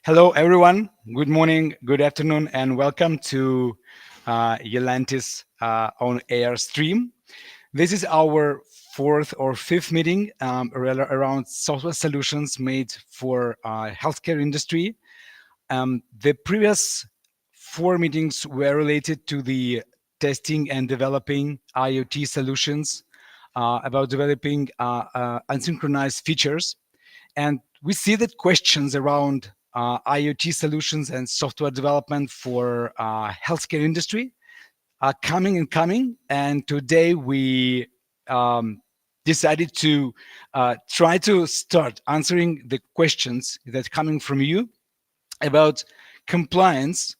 Hello, everyone. Good morning, good afternoon, and welcome to Yalantis on air stream. This is our fourth or fifth meeting around software solutions made for healthcare industry. The previous four meetings were related to the testing and developing IoT solutions, about developing unsynchronized features. And we see that questions around IoT solutions and software development for healthcare industry are coming and coming. And today we decided to try to start answering the questions that are coming from you about compliance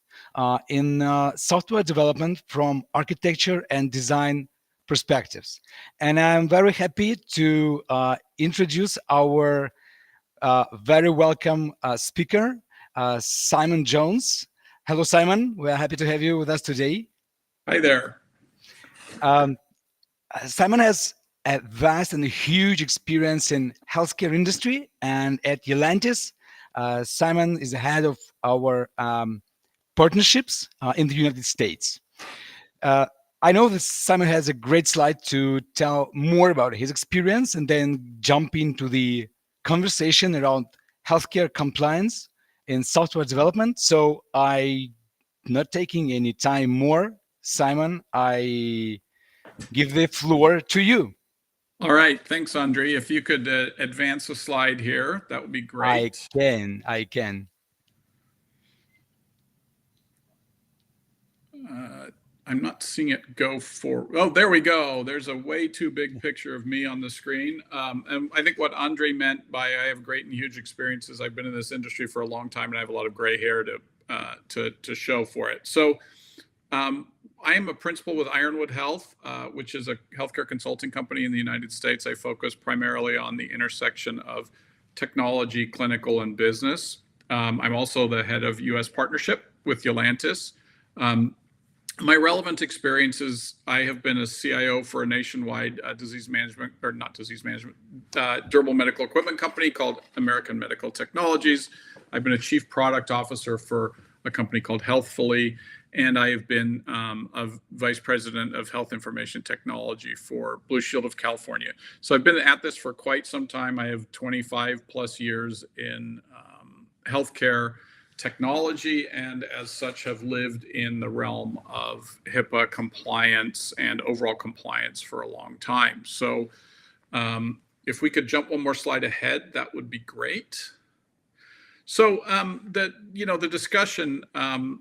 in software development from architecture and design perspectives. And I'm very happy to introduce our very welcome speaker, Simon Jones. Hello, Simon. We're happy to have you with us today. Hi there. Simon has a vast and huge experience in healthcare industry, and at Yalantis, Simon is the head of our partnerships in the United States. I know that Simon has a great slide to tell more about his experience and then jump into the conversation around healthcare compliance in software development. So I, not taking any time more, Simon, I give the floor to you. All right. Thanks, Andre. If you could advance a slide here, that would be great. I can. I'm not seeing it go for. Oh, there we go. There's a way too big picture of me on the screen. And I think what Andre meant by I have great and huge experiences. I've been in this industry for a long time, and I have a lot of gray hair to show for it. So I am a principal with Ironwood Health, which is a healthcare consulting company in the United States. I focus primarily on the intersection of technology, clinical, and business. I'm also the head of U.S. partnership with Yalantis. My relevant experiences, I have been a CIO for a nationwide durable medical equipment company called American Medical Technologies. I've been a chief product officer for a company called Healthfully, and I have been a vice president of health information technology for Blue Shield of California. So I've been at this for quite some time. I have 25 plus years in healthcare technology, and as such have lived in the realm of HIPAA compliance and overall compliance for a long time. So if we could jump one more slide ahead, that would be great. So the discussion,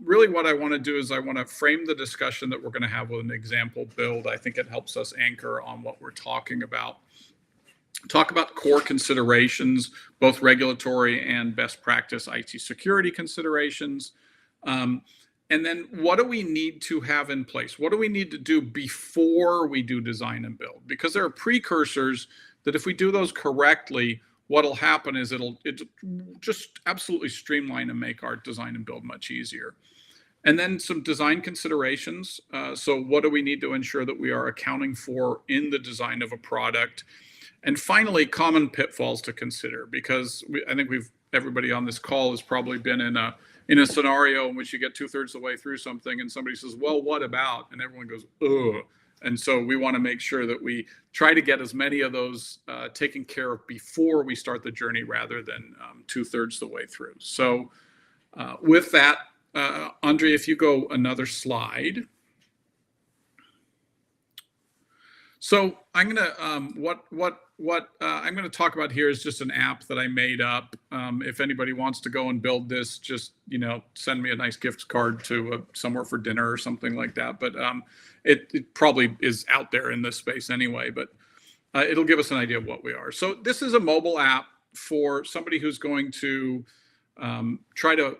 really what I want to do is I want to frame the discussion that we're going to have with an example build. I think it helps us anchor on what we're talking about. Talk about core considerations, both regulatory and best practice IT security considerations. And then what do we need to have in place? What do we need to do before we do design and build? Because there are precursors that if we do those correctly, what'll happen is it'll just absolutely streamline and make our design and build much easier. And then some design considerations. So what do we need to ensure that we are accounting for in the design of a product? And finally, common pitfalls to consider, because I think everybody on this call has probably been in a scenario in which you get 2/3 the way through something and somebody says, well, what about? And everyone goes, ugh. And so we want to make sure that we try to get as many of those taken care of before we start the journey rather than 2/3 the way through. So with that, Andre, if you go another slide. So I'm gonna I'm gonna talk about here is just an app that I made up. If anybody wants to go and build this, just send me a nice gift card to somewhere for dinner or something like that. But it probably is out there in this space anyway. But it'll give us an idea of what we are. So this is a mobile app for somebody who's going to try to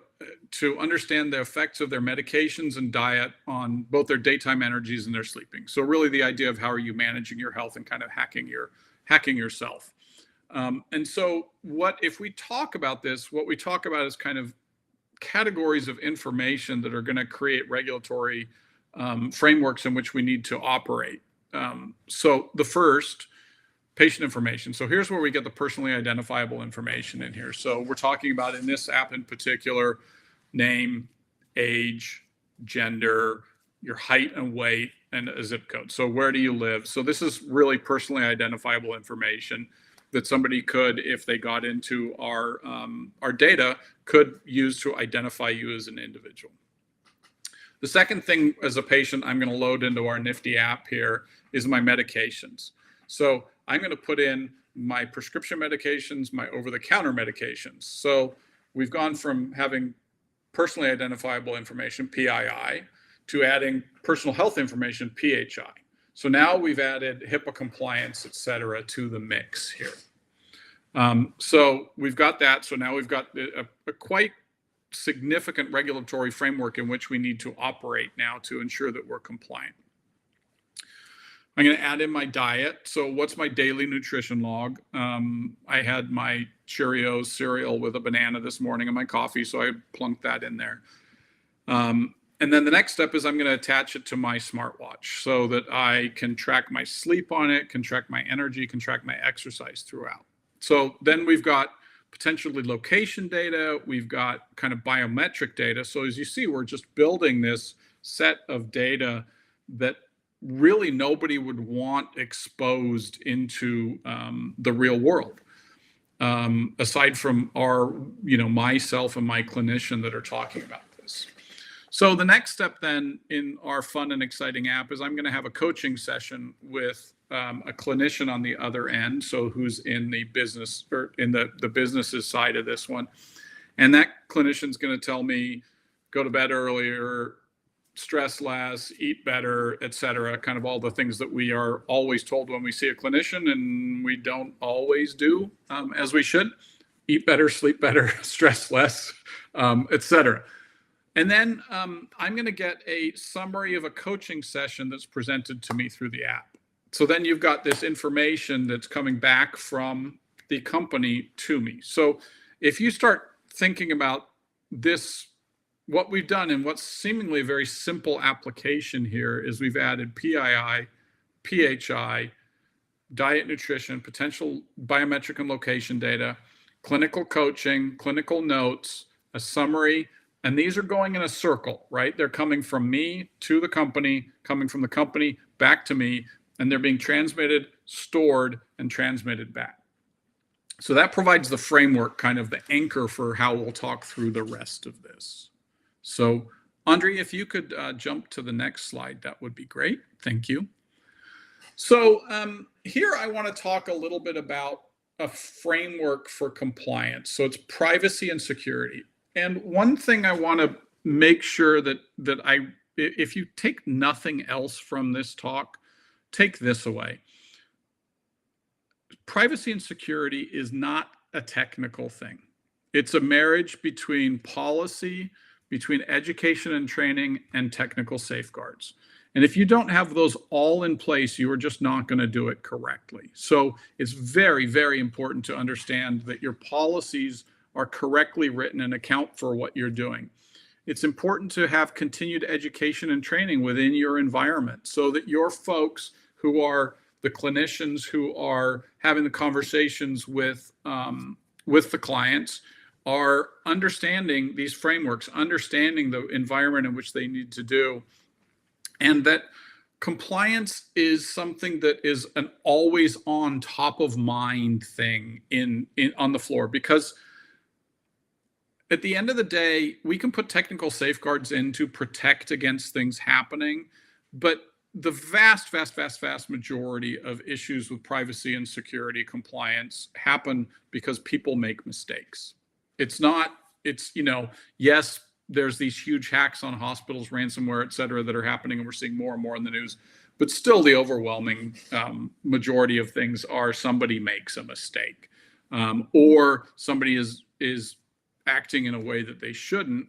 understand the effects of their medications and diet on both their daytime energies and their sleeping. So really the idea of how are you managing your health and kind of hacking yourself. And so if we talk about this, what we talk about is kind of categories of information that are going to create regulatory frameworks in which we need to operate. So the first patient information. So here's where we get the personally identifiable information in here. So we're talking about, in this app in particular, name, age, gender, your height and weight, and a zip code. So where do you live? So this is really personally identifiable information that somebody could, if they got into our data, could use to identify you as an individual. The second thing, as a patient, I'm going to load into our nifty app here is my medications. So I'm going to put in my prescription medications, my over-the-counter medications. So we've gone from having personally identifiable information, PII, to adding personal health information, PHI. So now we've added HIPAA compliance, et cetera, to the mix here. So we've got that. So now we've got a quite significant regulatory framework in which we need to operate now to ensure that we're compliant. I'm going to add in my diet. So what's my daily nutrition log? I had my Cheerios cereal with a banana this morning in my coffee, so I plunked that in there. And then the next step is I'm going to attach it to my smartwatch so that I can track my sleep on it, can track my energy, can track my exercise throughout. So then we've got potentially location data. We've got kind of biometric data. So as you see, we're just building this set of data that really nobody would want exposed into the real world, aside from our, myself and my clinician that are talking about this. So the next step then in our fun and exciting app is I'm going to have a coaching session with a clinician on the other end, so who's in the business or in the businesses side of this one. And that clinician's going to tell me, go to bed earlier, stress less, eat better, et cetera, kind of all the things that we are always told when we see a clinician and we don't always do as we should. Eat better, sleep better, stress less, et cetera. And then I'm going to get a summary of a coaching session that's presented to me through the app. So then you've got this information that's coming back from the company to me. So if you start thinking about this, what we've done in what's seemingly a very simple application here is we've added PII, PHI, diet, nutrition, potential biometric and location data, clinical coaching, clinical notes, a summary, and these are going in a circle, right? They're coming from me to the company, coming from the company back to me, and they're being transmitted, stored, and transmitted back. So that provides the framework, kind of the anchor for how we'll talk through the rest of this. So, Andre, if you could jump to the next slide, that would be great. Thank you. So here I want to talk a little bit about a framework for compliance. So it's privacy and security. And one thing I want to make sure that if you take nothing else from this talk, take this away. Privacy and security is not a technical thing. It's a marriage between policy, between education and training, and technical safeguards. And if you don't have those all in place, you are just not going to do it correctly. So it's very, very important to understand that your policies are correctly written and account for what you're doing. It's important to have continued education and training within your environment so that your folks who are the clinicians who are having the conversations with the clients are understanding these frameworks, understanding the environment in which they need to do, and that compliance is something that is an always on top of mind thing on the floor, because at the end of the day, we can put technical safeguards in to protect against things happening, but the vast, vast, vast, vast majority of issues with privacy and security compliance happen because people make mistakes. It's yes, there's these huge hacks on hospitals, ransomware, et cetera, that are happening, and we're seeing more and more in the news. But still, the overwhelming majority of things are somebody makes a mistake, or somebody is acting in a way that they shouldn't.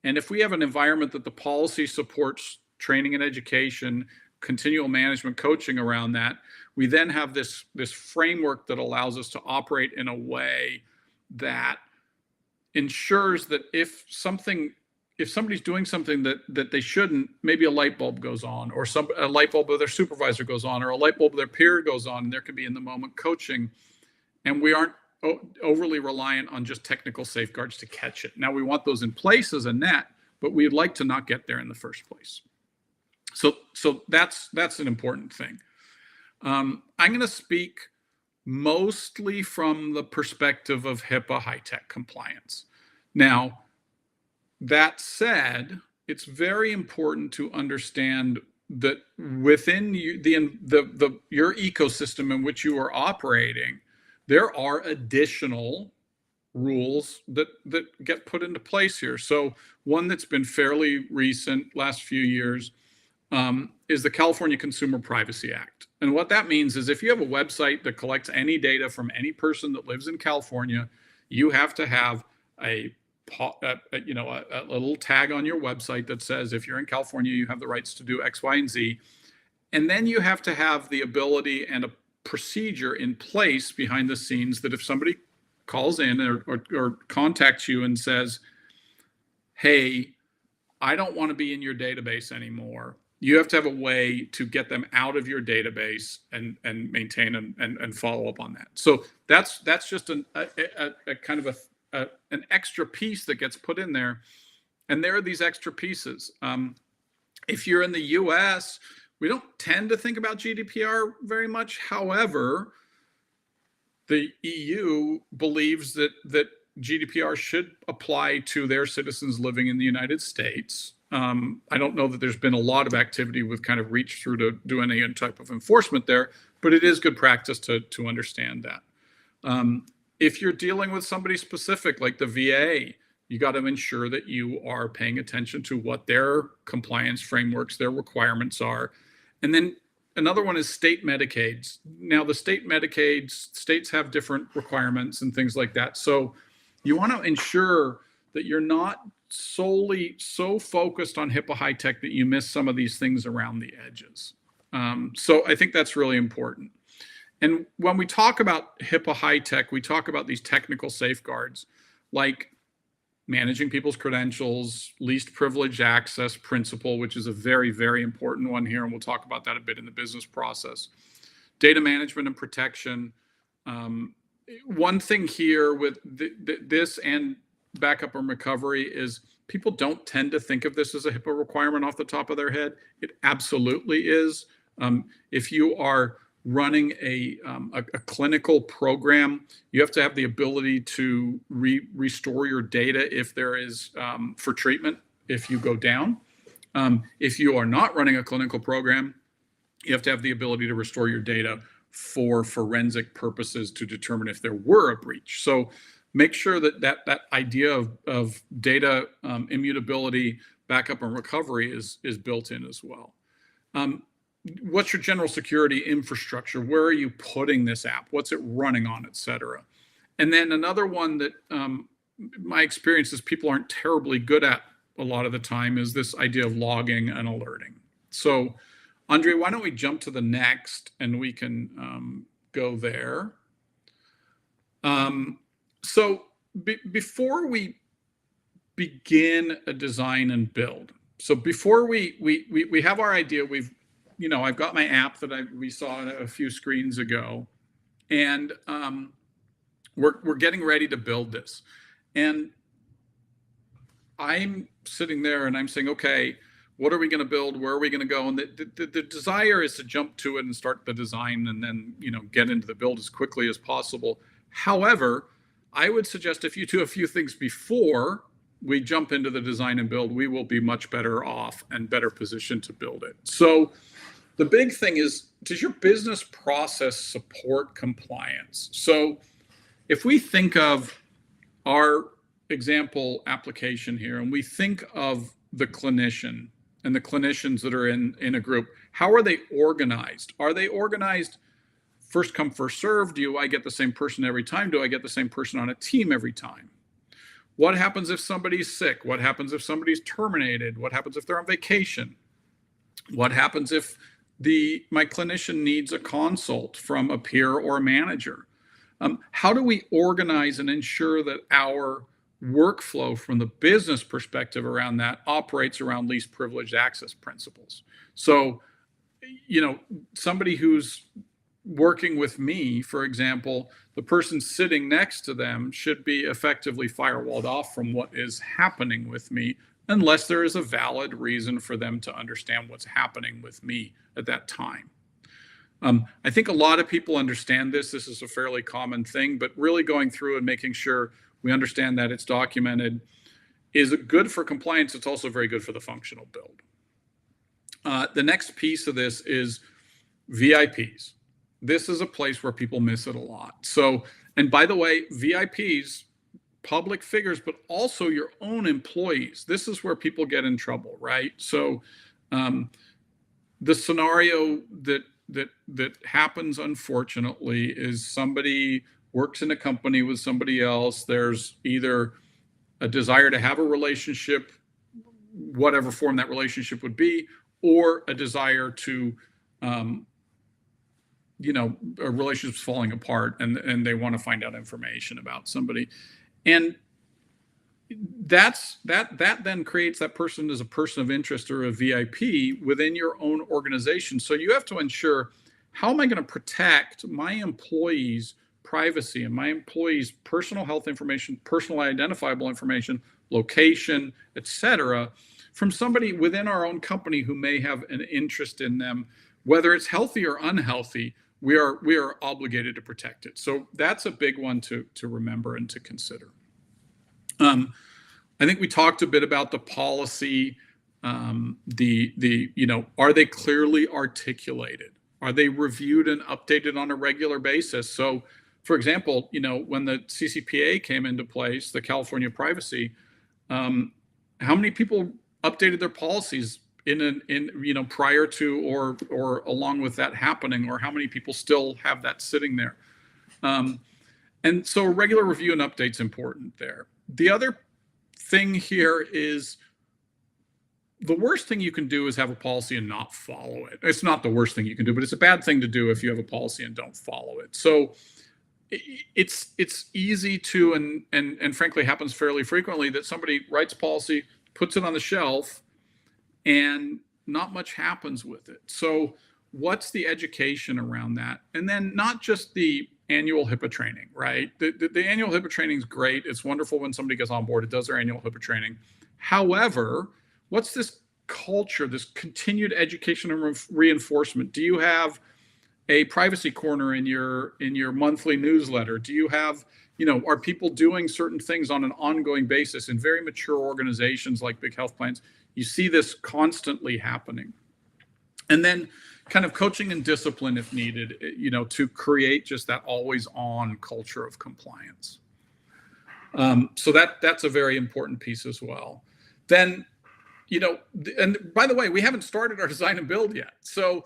And if we have an environment that the policy supports training and education, continual management coaching around that, we then have this framework that allows us to operate in a way that ensures that if something if somebody's doing something that they shouldn't, maybe a light bulb goes on, or a light bulb of their supervisor goes on, or a light bulb of their peer goes on, and there can be in the moment coaching, and we aren't overly reliant on just technical safeguards to catch it. Now, we want those in place as a net, but we'd like to not get there in the first place. So that's an important thing. I'm going to speak mostly from the perspective of HIPAA high-tech compliance. Now, that said, it's very important to understand that within your ecosystem in which you are operating, there are additional rules that get put into place here. So one that's been fairly recent, last few years, is the California Consumer Privacy Act. And what that means is if you have a website that collects any data from any person that lives in California, you have to have a little tag on your website that says, if you're in California, you have the rights to do X, Y, and Z. And then you have to have the ability and a procedure in place behind the scenes that if somebody calls in or contacts you and says, hey, I don't want to be in your database anymore, you have to have a way to get them out of your database and maintain and follow up on that. So that's just a kind of an extra piece that gets put in there. And there are these extra pieces. If you're in the US, we don't tend to think about GDPR very much. However, the EU believes that GDPR should apply to their citizens living in the United States. I don't know that there's been a lot of activity with kind of reach through to do any type of enforcement there, but it is good practice to understand that. If you're dealing with somebody specific like the VA, you got to ensure that you are paying attention to what their compliance frameworks, their requirements are. And then another one is state Medicaids. Now, the state Medicaids, states have different requirements and things like that. So you want to ensure that you're not solely so focused on HIPAA high tech that you miss some of these things around the edges. So I think that's really important. And when we talk about HIPAA high tech, we talk about these technical safeguards like managing people's credentials, least privileged access principle, which is a very, very important one here. And we'll talk about that a bit in the business process. Data management and protection. One thing here with this and backup and recovery is people don't tend to think of this as a HIPAA requirement off the top of their head. It absolutely is. If you are running a clinical program, you have to have the ability to restore your data if there is for treatment, if you go down. If you are not running a clinical program, you have to have the ability to restore your data for forensic purposes to determine if there were a breach. So make sure that idea of data immutability, backup and recovery is built in as well. What's your general security infrastructure? Where are you putting this app? What's it running on, et cetera? And then another one that my experience is people aren't terribly good at a lot of the time is this idea of logging and alerting. So Andre, why don't we jump to the next and we can go there. So before we begin a design and build, so before we have our idea, I've got my app that we saw a few screens ago, and we're getting ready to build this. And I'm sitting there and I'm saying, okay, what are we going to build? Where are we going to go? And the desire is to jump to it and start the design and then, get into the build as quickly as possible. However, I would suggest if you do a few things before we jump into the design and build, we will be much better off and better positioned to build it. So the big thing is, does your business process support compliance? So if we think of our example application here and we think of the clinician and the clinicians that are in a group, how are they organized? Are they organized first come, first serve? Do I get the same person every time? Do I get the same person on a team every time? What happens if somebody's sick? What happens if somebody's terminated? What happens if they're on vacation? What happens if my clinician needs a consult from a peer or a manager? How do we organize and ensure that our workflow from the business perspective around that operates around least privileged access principles. So, somebody who's working with me, for example, the person sitting next to them should be effectively firewalled off from what is happening with me, unless there is a valid reason for them to understand what's happening with me at that time. I think a lot of people understand this. This is a fairly common thing, but really going through and making sure we understand that it's documented is good for compliance. It's also very good for the functional build. The next piece of this is VIPs. This is a place where people miss it a lot. So, and by the way, VIPs, public figures, but also your own employees. This is where people get in trouble, right? So the scenario that happens, unfortunately, is somebody works in a company with somebody else. There's either a desire to have a relationship, whatever form that relationship would be, or a desire to, a relationship's falling apart and they want to find out information about somebody. And that then creates that person as a person of interest or a VIP within your own organization. So you have to ensure, how am I going to protect my employees' privacy and my employees' personal health information, personal identifiable information, location, etc., from somebody within our own company who may have an interest in them, whether it's healthy or unhealthy. We are obligated to protect it. So that's a big one to remember and to consider. I think we talked a bit about the policy. Are they clearly articulated? Are they reviewed and updated on a regular basis? So, for example, when the CCPA came into place, the California privacy, how many people updated their policies prior to or along with that happening, or how many people still have that sitting there? And so regular review and update's important there. The other thing here is, the worst thing you can do is have a policy and not follow it. It's not the worst thing you can do, but it's a bad thing to do if you have a policy and don't follow it. So it's easy to, and frankly happens fairly frequently, that somebody writes policy, puts it on the shelf, and not much happens with it. So what's the education around that? And then not just the annual HIPAA training, right? The annual HIPAA training is great. It's wonderful when somebody gets on board, it does their annual HIPAA training. However, what's this culture, this continued education and reinforcement? Do you have a privacy corner in your monthly newsletter? Do you have, are people doing certain things on an ongoing basis in very mature organizations like big health plans? You see this constantly happening. And then kind of coaching and discipline if needed, to create just that always on culture of compliance. So that's a very important piece as well. Then, and by the way, we haven't started our design and build yet. So,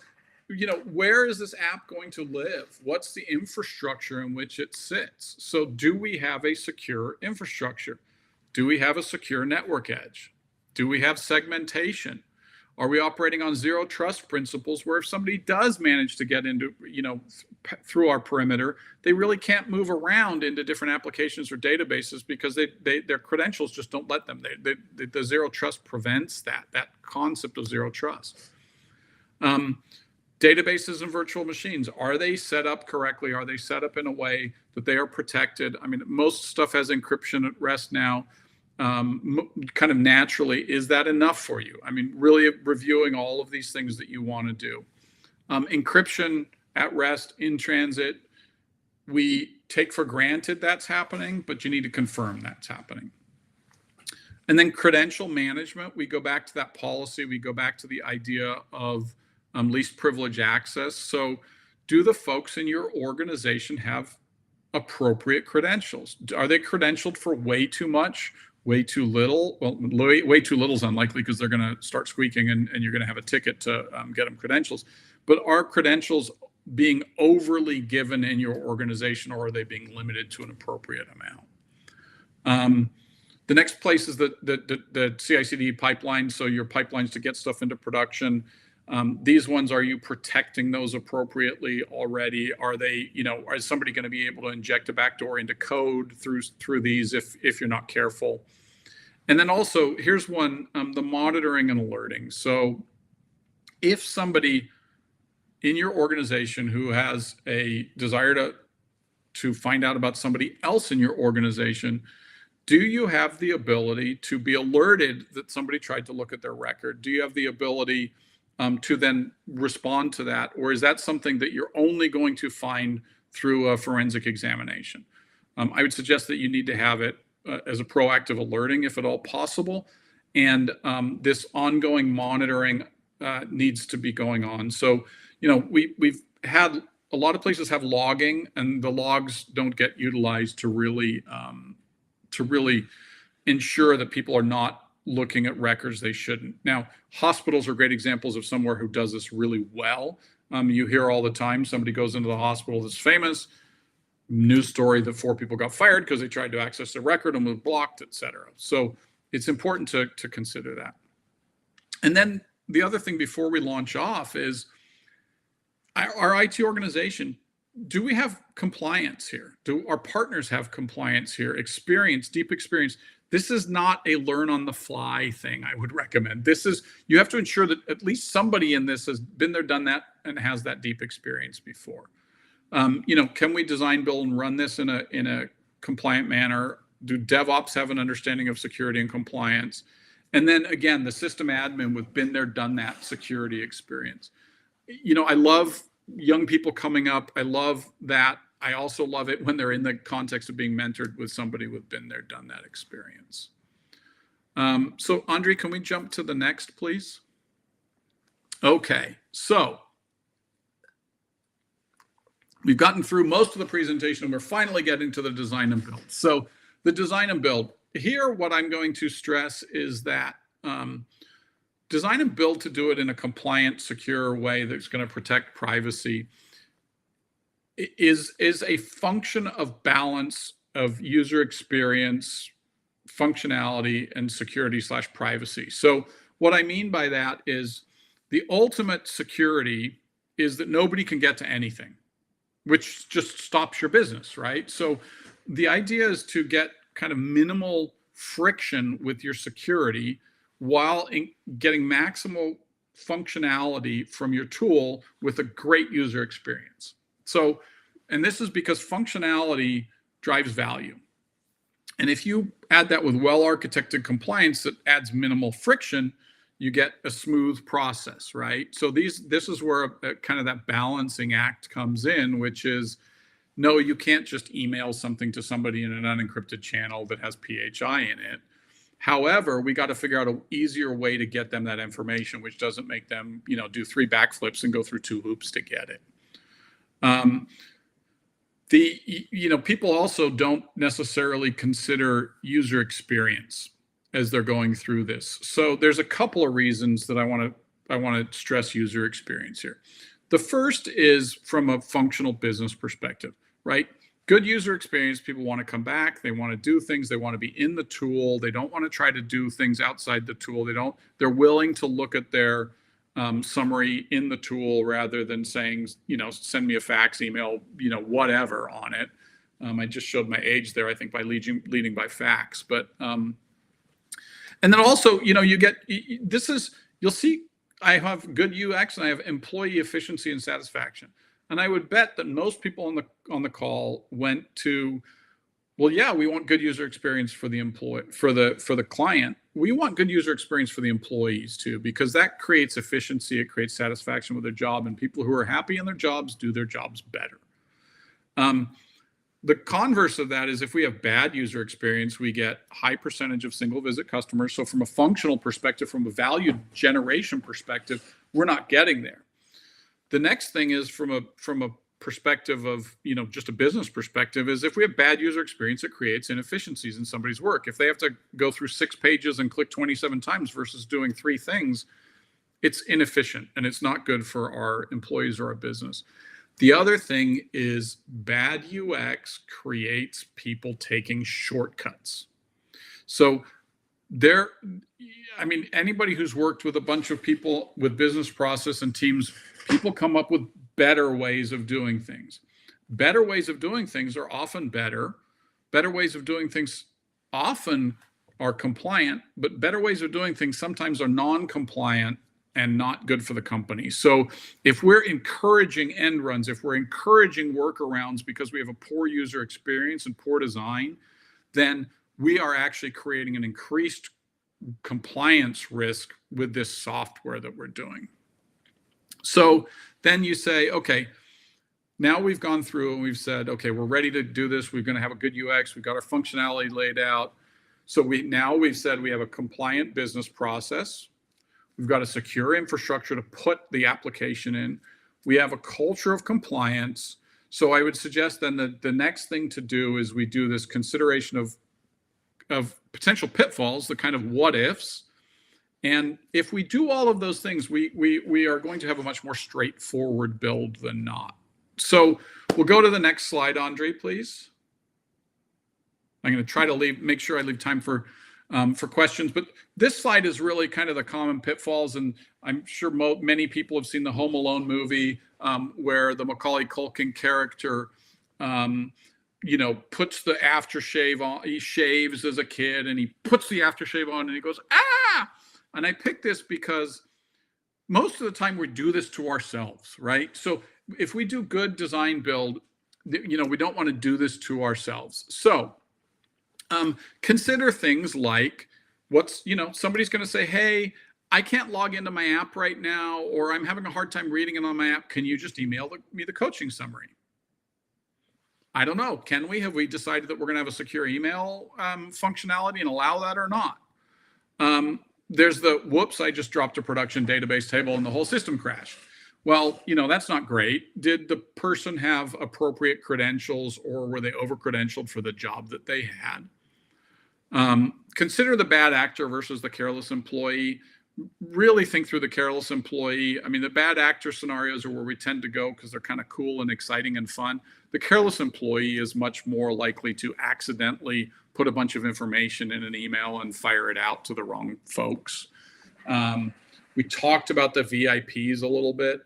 where is this app going to live? What's the infrastructure in which it sits? So do we have a secure infrastructure? Do we have a secure network edge? Do we have segmentation? Are we operating on zero trust principles where if somebody does manage to get into, through our perimeter, they really can't move around into different applications or databases because their credentials just don't let them. The zero trust prevents that concept of zero trust. Databases and virtual machines, are they set up correctly? Are they set up in a way that they are protected? I mean, most stuff has encryption at rest now. Kind of naturally, is that enough for you? I mean, really reviewing all of these things that you want to do. Encryption at rest, in transit, we take for granted that's happening, but you need to confirm that's happening. And then credential management, we go back to that policy, we go back to the idea of least privilege access. So do the folks in your organization have appropriate credentials? Are they credentialed for way too much? Way too little? Well, way too little is unlikely because they're going to start squeaking and you're going to have a ticket to get them credentials. But are credentials being overly given in your organization, or are they being limited to an appropriate amount? The next place is the CI/CD pipeline. So your pipelines to get stuff into production. These ones, are you protecting those appropriately already? Are they, is somebody going to be able to inject a backdoor into code through these if you're not careful? And then also, here's one, the monitoring and alerting. So if somebody in your organization who has a desire to find out about somebody else in your organization, do you have the ability to be alerted that somebody tried to look at their record? Do you have the ability to then respond to that? Or is that something that you're only going to find through a forensic examination? I would suggest that you need to have it as a proactive alerting, if at all possible. And this ongoing monitoring needs to be going on. So, we've had a lot of places have logging, and the logs don't get utilized to really ensure that people are not looking at records they shouldn't. Now, hospitals are great examples of somewhere who does this really well. You hear all the time, somebody goes into the hospital that's famous, news story that 4 people got fired because they tried to access the record and was blocked, etc. So it's important to consider that. And then the other thing before we launch off is our IT organization, do we have compliance here? Do our partners have compliance here? Experience, deep experience. This is not a learn on the fly thing I would recommend. This is, you have to ensure that at least somebody in this has been there, done that, and has that deep experience before. Can we design, build, and run this in a compliant manner? Do DevOps have an understanding of security and compliance? And then again, the system admin with been there, done that security experience. I love young people coming up. I love that. I also love it when they're in the context of being mentored with somebody with been there, done that experience. So Andre, can we jump to the next, please? Okay, so we've gotten through most of the presentation and we're finally getting to the design and build. So the design and build. Here, what I'm going to stress is that design and build to do it in a compliant, secure way that's going to protect privacy is a function of balance of user experience, functionality, and security/privacy. So what I mean by that is the ultimate security is that nobody can get to anything, which just stops your business, right? So the idea is to get kind of minimal friction with your security while getting maximal functionality from your tool with a great user experience. So, and this is because functionality drives value. And if you add that with well-architected compliance that adds minimal friction, you get a smooth process, right? So this is where kind of that balancing act comes in, which is, no, you can't just email something to somebody in an unencrypted channel that has PHI in it. However, we got to figure out an easier way to get them that information, which doesn't make them, do 3 backflips and go through 2 hoops to get it. People also don't necessarily consider user experience as they're going through this. So there's a couple of reasons that I want to stress user experience here. The first is from a functional business perspective, right? Good user experience, people want to come back, they want to do things, they want to be in the tool, they don't want to try to do things outside the tool, they're willing to look at their summary in the tool rather than saying, send me a fax, email, whatever on it. I just showed my age there, I think, by leading by fax. But, and then also, you'll see, I have good UX and I have employee efficiency and satisfaction. And I would bet that most people on the call went to, well, yeah, we want good user experience for the for the client. We want good user experience for the employees too, because that creates efficiency, it creates satisfaction with their job, and people who are happy in their jobs do their jobs better. The converse of that is if we have bad user experience, we get high percentage of single visit customers. So from a functional perspective, from a value generation perspective, we're not getting there. The next thing is from a perspective of, just a business perspective, is if we have bad user experience, it creates inefficiencies in somebody's work. If they have to go through 6 pages and click 27 times versus doing 3 things, it's inefficient and it's not good for our employees or our business. The other thing is bad UX creates people taking shortcuts. So I mean, anybody who's worked with a bunch of people with business process and teams, people come up with better ways of doing things. Better ways of doing things are often better. Better ways of doing things often are compliant, but better ways of doing things sometimes are non-compliant and not good for the company. So if we're encouraging end runs, if we're encouraging workarounds because we have a poor user experience and poor design, then we are actually creating an increased compliance risk with this software that we're doing. So then you say, okay, now we've gone through and we've said, okay, we're ready to do this. We're going to have a good UX. We've got our functionality laid out. So we've said we have a compliant business process. We've got a secure infrastructure to put the application in. We have a culture of compliance. So I would suggest then that the next thing to do is we do this consideration of potential pitfalls, the kind of what ifs. And if we do all of those things, we are going to have a much more straightforward build than not. So we'll go to the next slide, Andre, please. I'm going to try to make sure I leave time for questions, but this slide is really kind of the common pitfalls. And I'm sure many people have seen the Home Alone movie where the Macaulay Culkin character, puts the aftershave on. He shaves as a kid and he puts the aftershave on and he goes, ah! And I picked this because most of the time we do this to ourselves, right? So if we do good design build, we don't want to do this to ourselves. So consider things like somebody's going to say, hey, I can't log into my app right now, or I'm having a hard time reading it on my app. Can you just email me the coaching summary? I don't know. Can we? Have we decided that we're going to have a secure email functionality and allow that or not? There's the whoops, I just dropped a production database table and the whole system crashed. Well, that's not great. Did the person have appropriate credentials or were they over-credentialed for the job that they had? Consider the bad actor versus the careless employee. Really think through the careless employee. I mean, the bad actor scenarios are where we tend to go because they're kind of cool and exciting and fun. The careless employee is much more likely to accidentally put a bunch of information in an email and fire it out to the wrong folks. We talked about the VIPs a little bit.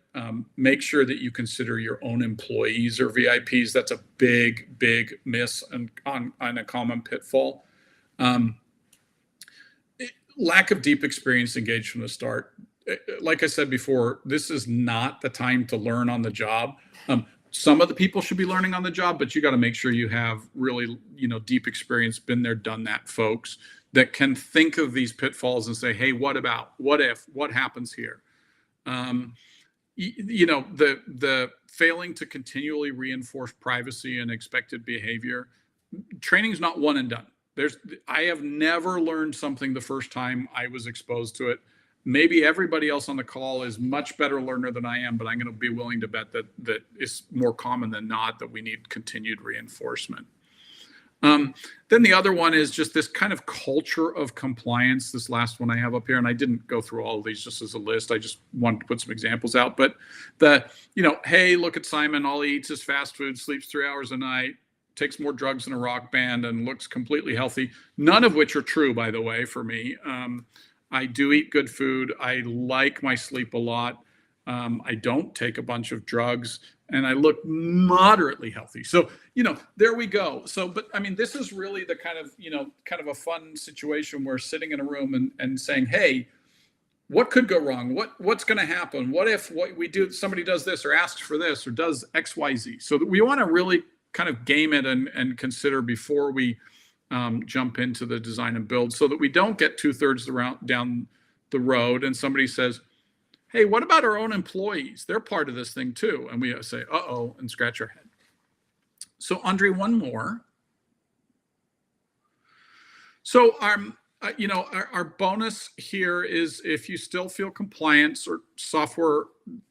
Make sure that you consider your own employees or VIPs. That's a big, big miss on a common pitfall. Lack of deep experience engaged from the start. Like I said before, this is not the time to learn on the job. Some of the people should be learning on the job, but you got to make sure you have really, deep experience, been there, done that, folks that can think of these pitfalls and say, hey, what about, what if, what happens here? The failing to continually reinforce privacy and expected behavior. Training is not one and done. I have never learned something the first time I was exposed to it. Maybe everybody else on the call is much better learner than I am, but I'm going to be willing to bet that it's more common than not that we need continued reinforcement. Then the other one is just this kind of culture of compliance. This last one I have up here, and I didn't go through all of these just as a list. I just wanted to put some examples out. But hey, look at Simon. All he eats is fast food, sleeps 3 hours a night, takes more drugs than a rock band, and looks completely healthy. None of which are true, by the way, for me. I do eat good food. I like my sleep a lot. I don't take a bunch of drugs, and I look moderately healthy. So, there we go. So, but I mean, this is really the kind of a fun situation where sitting in a room and saying, hey, what could go wrong? What's going to happen? What if somebody does this or asks for this or does X, Y, Z? So that we want to really kind of game it and consider before we jump into the design and build, so that we don't get 2/3 down the road and somebody says, hey, what about our own employees? They're part of this thing too. And we say, uh-oh, and scratch our head. So Andre, one more. So our bonus here is, if you still feel compliance or software,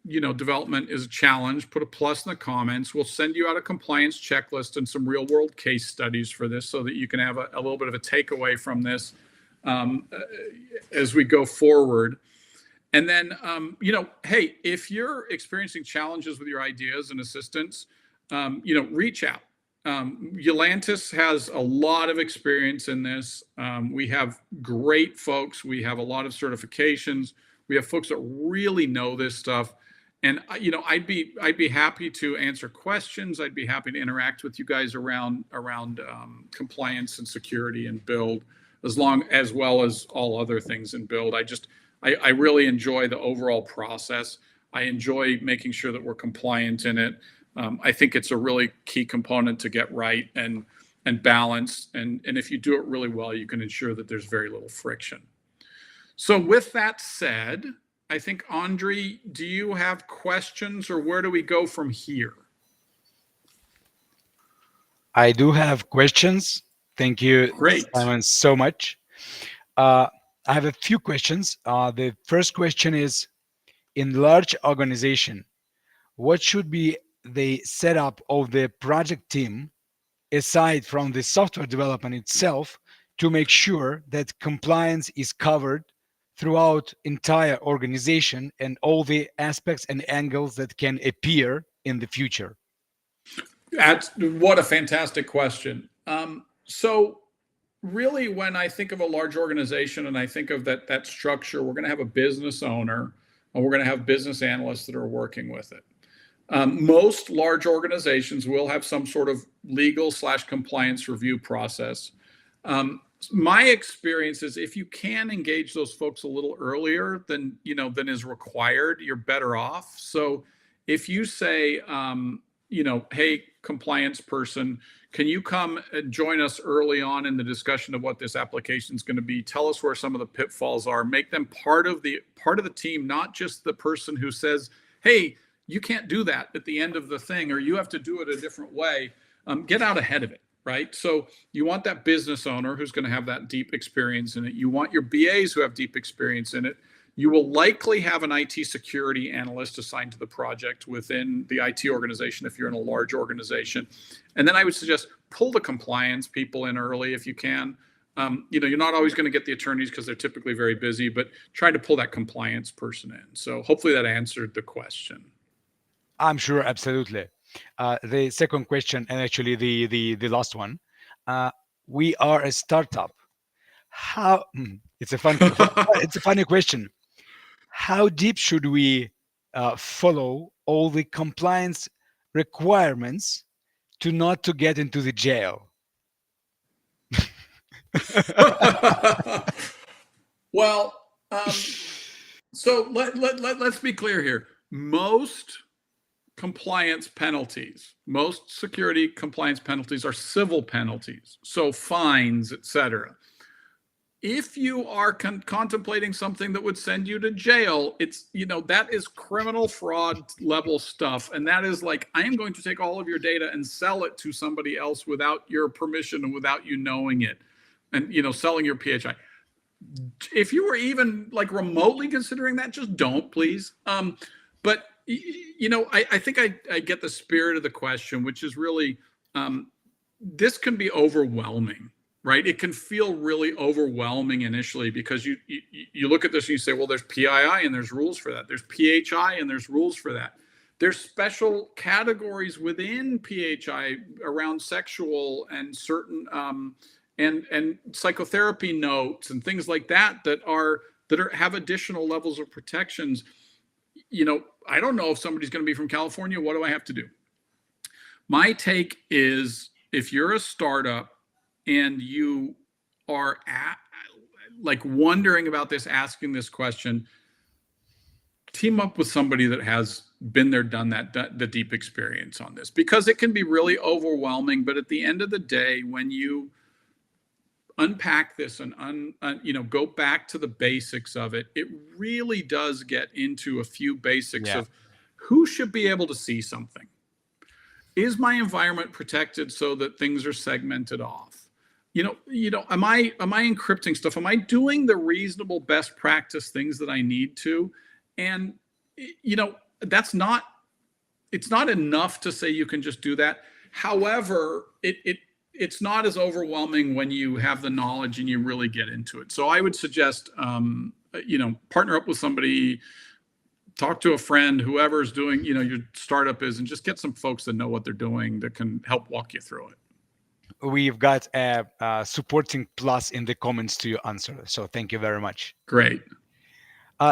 development is a challenge, put a plus in the comments. We'll send you out a compliance checklist and some real world case studies for this, so that you can have a little bit of a takeaway from this as we go forward. And then, hey, if you're experiencing challenges with your ideas and assistance, reach out. Yalantis has a lot of experience in this. We have great folks. We have a lot of certifications. We have folks that really know this stuff. And I'd be happy to answer questions. I'd be happy to interact with you guys around compliance and security and build, as well as all other things in build. I really enjoy the overall process. I enjoy making sure that we're compliant in it. I think it's a really key component to get right and balance. And if you do it really well, you can ensure that there's very little friction. So with that said, I think, Andre, do you have questions, or where do we go from here? I do have questions. Thank you, Great. Simon, so much. I have a few questions. The first question is, in large organization, what should be the setup of the project team, aside from the software development itself, to make sure that compliance is covered throughout entire organization and all the aspects and angles that can appear in the future? What a fantastic question. So really, when I think of a large organization and I think of that structure, we're going to have a business owner and we're going to have business analysts that are working with it. Most large organizations will have some sort of legal/compliance review process. My experience is, if you can engage those folks a little earlier than is required, you're better off. So if you say, hey, compliance person, can you come and join us early on in the discussion of what this application is going to be? Tell us where some of the pitfalls are. Make them part of the team, not just the person who says, hey, you can't do that at the end of the thing, or you have to do it a different way. Get out ahead of it. Right? So you want that business owner who's going to have that deep experience in it. You want your BAs who have deep experience in it. You will likely have an IT security analyst assigned to the project within the IT organization if you're in a large organization. And then I would suggest pull the compliance people in early if you can. You're not always going to get the attorneys because they're typically very busy, but try to pull that compliance person in. So hopefully that answered the question. I'm sure, absolutely. The second question, and actually the last one, we are a startup. How? It's a funny question. How deep should we follow all the compliance requirements to get into the jail? Well, so let's be clear here. Most compliance penalties, most security compliance penalties are civil penalties, so fines, etc. If you are contemplating something that would send you to jail, it's that is criminal fraud level stuff, and that is like, I am going to take all of your data and sell it to somebody else without your permission and without you knowing it, and selling your PHI. If you were even like remotely considering that, just don't, please. But I think I get the spirit of the question, which is really, this can be overwhelming, right? It can feel really overwhelming initially because you look at this and you say, well, there's PII and there's rules for that. There's PHI and there's rules for that. There's special categories within PHI around sexual and certain and psychotherapy notes and things like that have additional levels of protections. I don't know if somebody's going to be from California. What do I have to do? My take is, if you're a startup and you are wondering about this, asking this question, team up with somebody that has been there, done that, the deep experience on this, because it can be really overwhelming. But at the end of the day, when you unpack this and go back to the basics of it, it really does get into a few basics of who should be able to see something. Is my environment protected so that things are segmented off? Am I encrypting stuff? Am I doing the reasonable best practice things that I need to? And it's not enough to say you can just do that. However, it's not as overwhelming when you have the knowledge and you really get into it. So I would suggest, partner up with somebody, talk to a friend, whoever's doing, your startup is, and just get some folks that know what they're doing that can help walk you through it. We've got a supporting plus in the comments to your answer. So thank you very much. Great.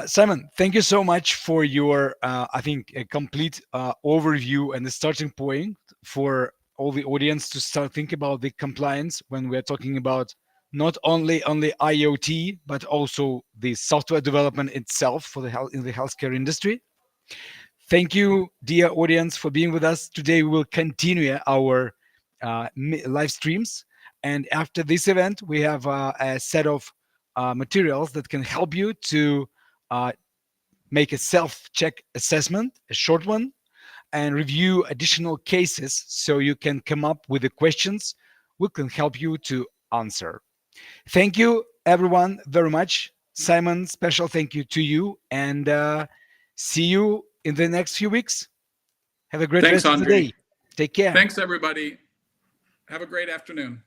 Simon, thank you so much for your, I think, a complete overview and the starting point for all the audience to start thinking about the compliance when we're talking about not only IoT, but also the software development itself for the health in the healthcare industry. Thank you, dear audience, for being with us. Today we will continue our live streams. And after this event, we have a set of materials that can help you to make a self-check assessment, a short one, and review additional cases so you can come up with the questions we can help you to answer. Thank you, everyone, very much. Simon, special thank you to you, and see you in the next few weeks. Have a great Thanks, rest of the Andre. day. Take care. Thanks, everybody. Have a great afternoon.